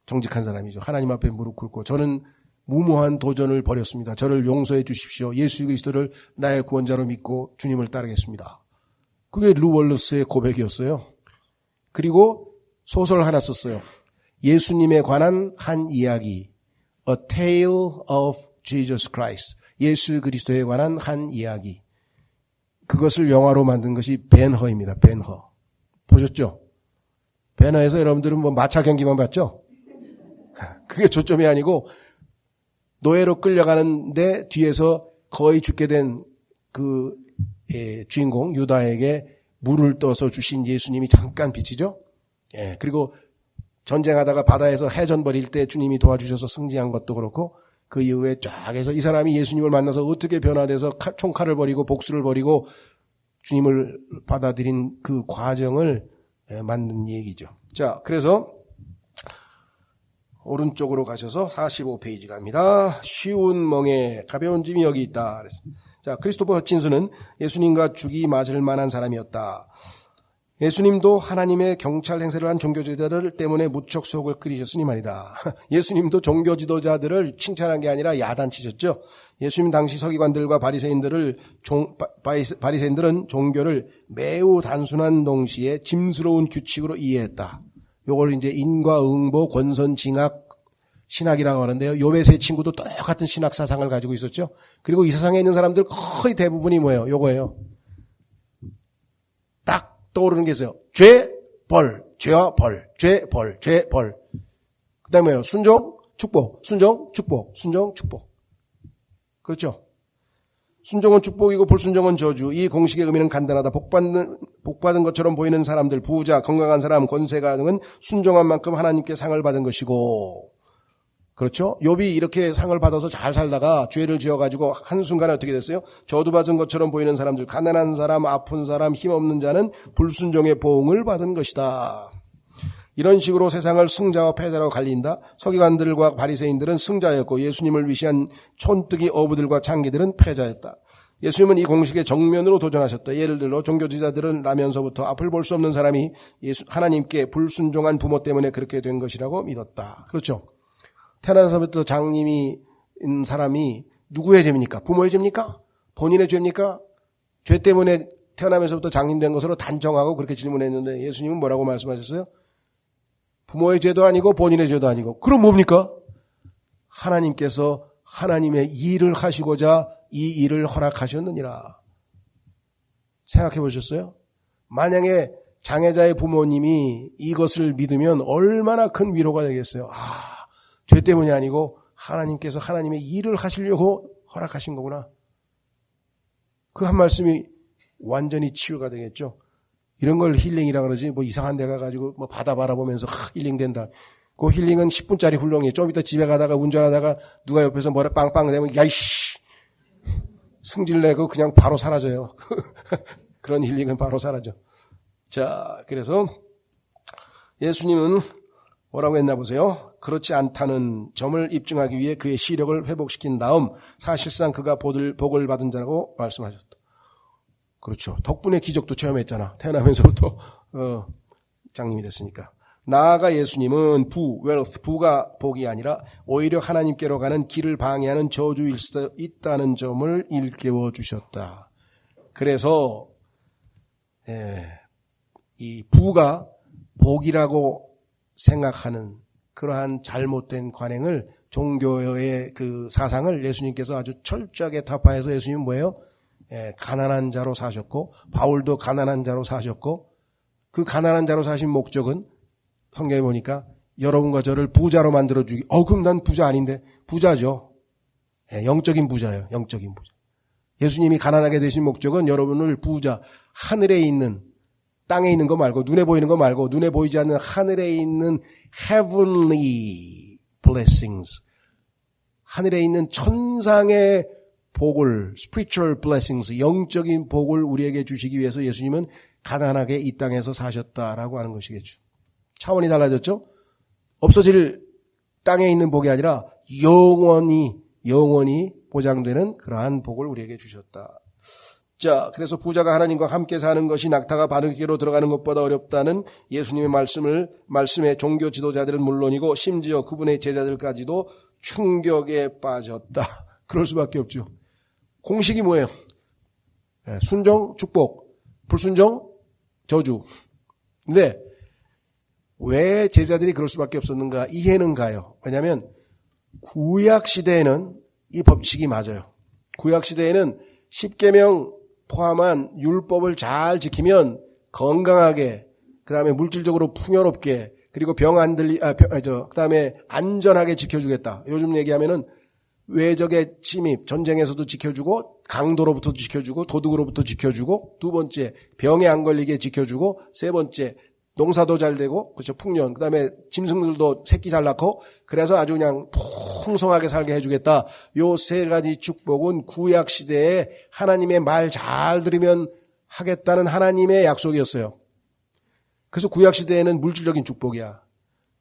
정직한 사람이죠. 하나님 앞에 무릎 꿇고 저는 무모한 도전을 벌였습니다. 저를 용서해 주십시오. 예수 그리스도를 나의 구원자로 믿고 주님을 따르겠습니다. 그게 루 월러스의 고백이었어요. 그리고 소설 하나 썼어요. 예수님에 관한 한 이야기. A Tale of Jesus Christ. 예수 그리스도에 관한 한 이야기. 그것을 영화로 만든 것이 벤허입니다. 벤허. 보셨죠? 벤허에서 여러분들은 마차 경기만 봤죠? 그게 초점이 아니고 노예로 끌려가는데 뒤에서 거의 죽게 된 주인공 유다에게 물을 떠서 주신 예수님이 잠깐 비치죠? 예, 그리고 전쟁하다가 바다에서 해전 벌일 때 주님이 도와주셔서 승리한 것도 그렇고, 그 이후에 쫙 해서 이 사람이 예수님을 만나서 어떻게 변화돼서 총칼을 버리고 복수를 버리고 주님을 받아들인 그 과정을 만든 얘기죠. 자, 그래서 오른쪽으로 가셔서 45페이지 갑니다. 쉬운 멍에 가벼운 짐이 여기 있다. 그랬습니다. 자, 크리스토퍼 허친스는 예수님과 죽이 맞을 만한 사람이었다. 예수님도 하나님의 경찰 행세를 한 종교지도자들 때문에 무척 속을 끓이셨으니 말이다. 예수님도 종교 지도자들을 칭찬한 게 아니라 야단치셨죠. 예수님 당시 서기관들과 바리새인들은 종교를 매우 단순한 동시에 짐스러운 규칙으로 이해했다. 요걸 이제 인과응보, 권선징악, 신학이라고 하는데요. 욥의 세 친구도 똑같은 신학 사상을 가지고 있었죠. 그리고 이 세상에 있는 사람들 거의 대부분이 뭐예요? 요거예요. 딱 떠오르는 게 있어요. 죄, 벌, 죄와 벌, 죄, 벌, 죄, 벌. 그 다음에 뭐예요? 순종, 축복, 순종, 축복, 순종, 축복. 그렇죠? 순종은 축복이고 불순종은 저주. 이 공식의 의미는 간단하다. 복받은 것처럼 보이는 사람들, 부자, 건강한 사람, 권세가 등은 순종한 만큼 하나님께 상을 받은 것이고, 그렇죠? 욥이 이렇게 상을 받아서 잘 살다가 죄를 지어가지고 한순간에 어떻게 됐어요? 저주받은 것처럼 보이는 사람들, 가난한 사람, 아픈 사람, 힘없는 자는 불순종의 보응을 받은 것이다. 이런 식으로 세상을 승자와 패자로 갈린다. 서기관들과 바리새인들은 승자였고 예수님을 위시한 촌뜨기 어부들과 창기들은 패자였다. 예수님은 이 공식에 정면으로 도전하셨다. 예를 들어 종교지자들은 나면서부터 앞을 볼 수 없는 사람이 하나님께 불순종한 부모 때문에 그렇게 된 것이라고 믿었다. 그렇죠? 태어나서부터 장님인 사람이 누구의 죄입니까? 부모의 죄입니까? 본인의 죄입니까? 죄 때문에 태어나면서부터 장님된 것으로 단정하고 그렇게 질문했는데 예수님은 뭐라고 말씀하셨어요? 부모의 죄도 아니고 본인의 죄도 아니고. 그럼 뭡니까? 하나님께서 하나님의 일을 하시고자 이 일을 허락하셨느니라. 생각해 보셨어요? 만약에 장애자의 부모님이 이것을 믿으면 얼마나 큰 위로가 되겠어요. 죄 때문이 아니고 하나님께서 하나님의 일을 하시려고 허락하신 거구나. 그 한 말씀이 완전히 치유가 되겠죠. 이런 걸 힐링이라 그러지, 뭐 이상한 데 가가지고 뭐 바다 바라보면서 힐링된다. 그 힐링은 10분짜리 훌륭해. 좀 이따 집에 가다가 운전하다가 누가 옆에서 뭐라 빵빵 대면 야이씨 승질내고 그냥 바로 사라져요. 그런 힐링은 바로 사라져. 자, 그래서 예수님은 뭐라고 했나 보세요. 그렇지 않다는 점을 입증하기 위해 그의 시력을 회복시킨 다음 사실상 그가 복을 받은 자라고 말씀하셨다. 그렇죠. 덕분에 기적도 체험했잖아. 태어나면서부터 장님이 됐으니까. 나아가 예수님은 부가 복이 아니라 오히려 하나님께로 가는 길을 방해하는 저주일 수 있다는 점을 일깨워 주셨다. 그래서 이 부가 복이라고 생각하는 그러한 잘못된 관행을, 종교의 그 사상을 예수님께서 아주 철저하게 타파해서, 예수님은 뭐예요? 가난한 자로 사셨고, 바울도 가난한 자로 사셨고, 그 가난한 자로 사신 목적은 성경에 보니까 여러분과 저를 부자로 만들어주기. 그럼 난 부자 아닌데. 부자죠. 영적인 부자예요. 영적인 부자. 예수님이 가난하게 되신 목적은 여러분을 부자, 하늘에 있는, 땅에 있는 거 말고, 눈에 보이는 거 말고, 눈에 보이지 않는 하늘에 있는 heavenly blessings, 하늘에 있는 천상의 복을, spiritual blessings, 영적인 복을 우리에게 주시기 위해서 예수님은 가난하게 이 땅에서 사셨다라고 하는 것이겠죠. 차원이 달라졌죠? 없어질 땅에 있는 복이 아니라 영원히 보장되는 그러한 복을 우리에게 주셨다. 자, 그래서 부자가 하나님과 함께 사는 것이 낙타가 바늘귀로 들어가는 것보다 어렵다는 예수님의 말씀에 종교 지도자들은 물론이고 심지어 그분의 제자들까지도 충격에 빠졌다. 그럴 수밖에 없죠. 공식이 뭐예요? 순종, 축복, 불순종, 저주. 근데 왜 제자들이 그럴 수밖에 없었는가? 이해는 가요. 왜냐하면 구약 시대에는 이 법칙이 맞아요. 구약 시대에는 십계명 포함한 율법을 잘 지키면 건강하게, 그 다음에 물질적으로 풍요롭게, 그리고 병 안 그 다음에 안전하게 지켜주겠다. 요즘 얘기하면은 외적의 침입, 전쟁에서도 지켜주고, 강도로부터 지켜주고, 도둑으로부터 지켜주고, 두 번째, 병에 안 걸리게 지켜주고, 세 번째, 농사도 잘 되고, 그렇죠. 풍년. 그 다음에 짐승들도 새끼 잘 낳고, 그래서 아주 그냥 풍성하게 살게 해주겠다. 요 세 가지 축복은 구약 시대에 하나님의 말 잘 들으면 하겠다는 하나님의 약속이었어요. 그래서 구약 시대에는 물질적인 축복이야.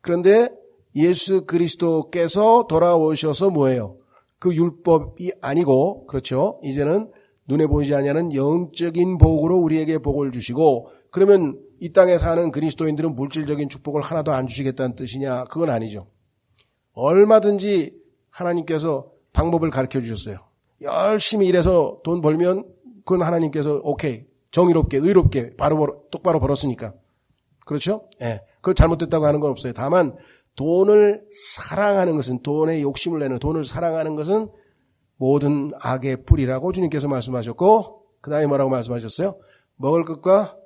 그런데 예수 그리스도께서 돌아오셔서 뭐예요? 그 율법이 아니고, 그렇죠. 이제는 눈에 보이지 아니하는 영적인 복으로 우리에게 복을 주시고, 그러면 이 땅에 사는 그리스도인들은 물질적인 축복을 하나도 안 주시겠다는 뜻이냐? 그건 아니죠. 얼마든지 하나님께서 방법을 가르쳐 주셨어요. 열심히 일해서 돈 벌면 그건 하나님께서 오케이, 정의롭게, 의롭게, 똑바로 벌었으니까. 그렇죠? 예. 그거 잘못됐다고 하는 건 없어요. 다만 돈을 사랑하는 것은, 돈에 욕심을 내는, 돈을 사랑하는 것은 모든 악의 뿌리라고 주님께서 말씀하셨고, 그 다음에 뭐라고 말씀하셨어요? 먹을 것과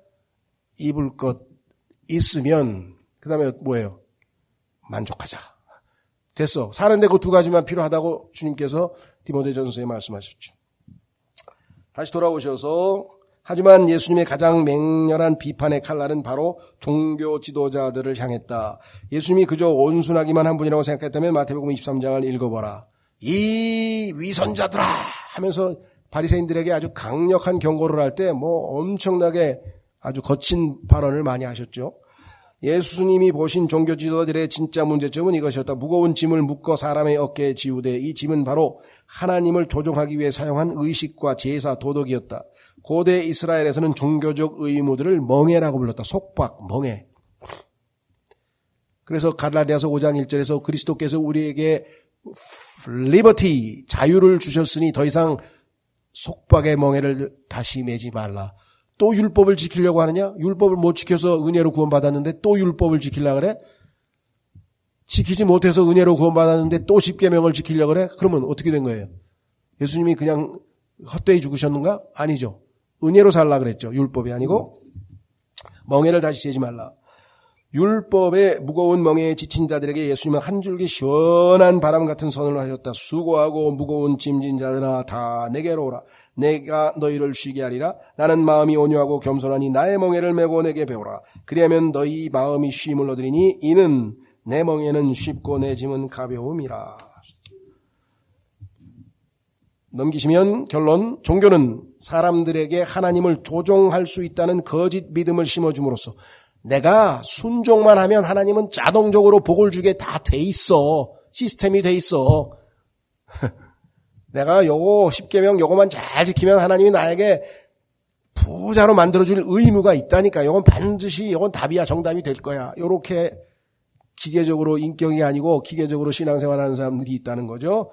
입을 것 있으면 그 다음에 뭐예요? 만족하자. 됐어. 사는데 그 두 가지만 필요하다고 주님께서 디모데전서에 말씀하셨죠. 다시 돌아오셔서, 하지만 예수님의 가장 맹렬한 비판의 칼날은 바로 종교 지도자들을 향했다. 예수님이 그저 온순하기만 한 분이라고 생각했다면 마태복음 23장을 읽어봐라. 이 위선자들아 하면서 바리새인들에게 아주 강력한 경고를 할 때 뭐 엄청나게 아주 거친 발언을 많이 하셨죠. 예수님이 보신 종교 지도자들의 진짜 문제점은 이것이었다. 무거운 짐을 묶어 사람의 어깨에 지우되 이 짐은 바로 하나님을 조종하기 위해 사용한 의식과 제사, 도덕이었다. 고대 이스라엘에서는 종교적 의무들을 멍해라고 불렀다. 속박, 멍해. 그래서 갈라디아서 5장 1절에서 그리스도께서 우리에게 리버티, 자유를 주셨으니 더 이상 속박의 멍해를 다시 매지 말라. 또 율법을 지키려고 하느냐? 율법을 못 지켜서 은혜로 구원받았는데 또 율법을 지키려고 그래? 지키지 못해서 은혜로 구원받았는데 또 십계명을 지키려고 그래? 그러면 어떻게 된 거예요? 예수님이 그냥 헛되이 죽으셨는가? 아니죠. 은혜로 살라 그랬죠. 율법이 아니고. 멍에를 다시 재지 말라. 율법의 무거운 멍에에 지친 자들에게 예수님은 한 줄기 시원한 바람 같은 선언을 하셨다. 수고하고 무거운 짐진 자들아 다 내게로 오라. 내가 너희를 쉬게 하리라. 나는 마음이 온유하고 겸손하니 나의 멍에를 메고 내게 배우라. 그리하면 너희 마음이 쉼을 얻으리니 이는 내 멍에는 쉽고 내 짐은 가벼움이라. 넘기시면 결론, 종교는 사람들에게 하나님을 조종할 수 있다는 거짓 믿음을 심어줌으로써 내가 순종만 하면 하나님은 자동적으로 복을 주게 다 돼 있어. 시스템이 돼 있어. 내가 요거 10계명 요거만 잘 지키면 하나님이 나에게 부자로 만들어줄 의무가 있다니까. 요건 반드시 요건 답이야. 정답이 될 거야. 요렇게 기계적으로 인격이 아니고 기계적으로 신앙생활하는 사람들이 있다는 거죠.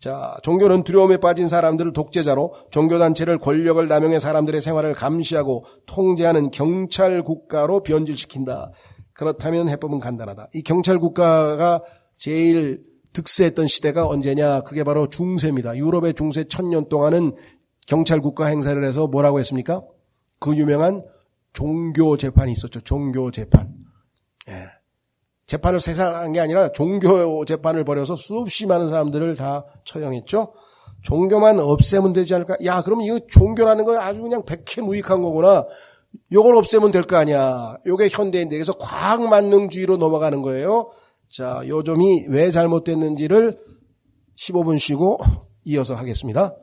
자, 종교는 두려움에 빠진 사람들을 독재자로, 종교단체를 권력을 남용해 사람들의 생활을 감시하고 통제하는 경찰 국가로 변질시킨다. 그렇다면 해법은 간단하다. 이 경찰 국가가 제일 득세했던 시대가 언제냐? 그게 바로 중세입니다. 유럽의 중세 1000년 동안은 경찰 국가 행사를 해서 뭐라고 했습니까? 그 유명한 종교 재판이 있었죠. 종교 재판. 예. 재판을 세상한 게 아니라 종교 재판을 벌여서 수없이 많은 사람들을 다 처형했죠. 종교만 없애면 되지 않을까? 야, 그러면 이거 종교라는 건 아주 그냥 백해무익한 거구나. 요걸 없애면 될 거 아니야. 요게 현대인데 그래서 과학만능주의로 넘어가는 거예요. 자, 요 점이 왜 잘못됐는지를 15분 쉬고 이어서 하겠습니다.